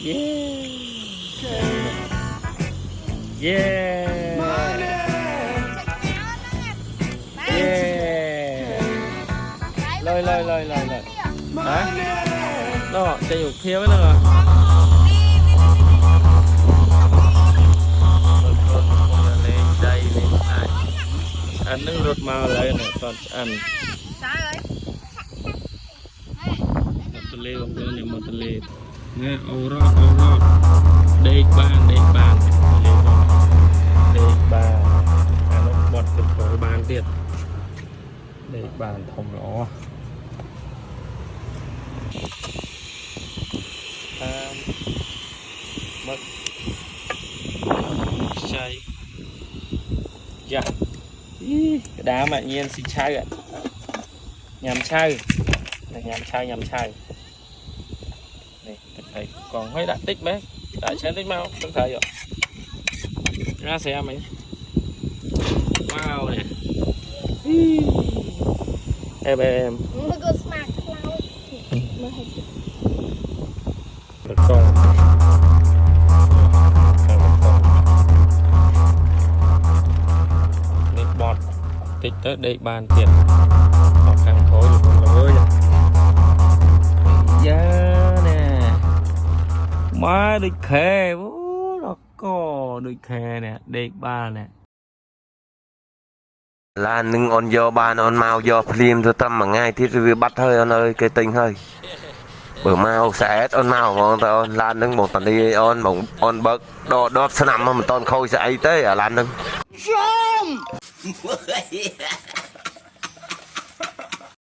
Yeah. Yeah. Yeah. Lôi lôi lôi lôi lôi. Hả? Đó, chạy dục phiêu với nó rồi. Lên đây lên này. Anh đứng rụt màu lại nè, toàn ăn. Một lê một lê một lê. Nè, ô rót. Đây bàn. Đây bàn. Nó bọt được khỏi bàn tiệt. Đây bàn thông nó. Mất. Chay. Dạ. Cái đá mà nhiên xịt chay ạ. Nhằm chay. Nhằm chay. Này, thầy còn hơi đã tích mấy. Tại xem tích mau, không thấy rồi. Ra xem ấy. Wow nè. Em. Được con. Đây bọt. Tích tới đây bàn thiệt. Bọt càng thối được con lối rồi. Dạ nè. Má địch khề. Nó có địch khề nè. Địch ba nè. Là nâng on do bàn on màu do phim tôi tâm mà ngay thì review bắt hơi on ơi cái tình hơi bữa màu sẽ on màu mà on là nâng một tần đi on bớt đo sân nằm mà toàn khôi sẽ ấy tới à là nâng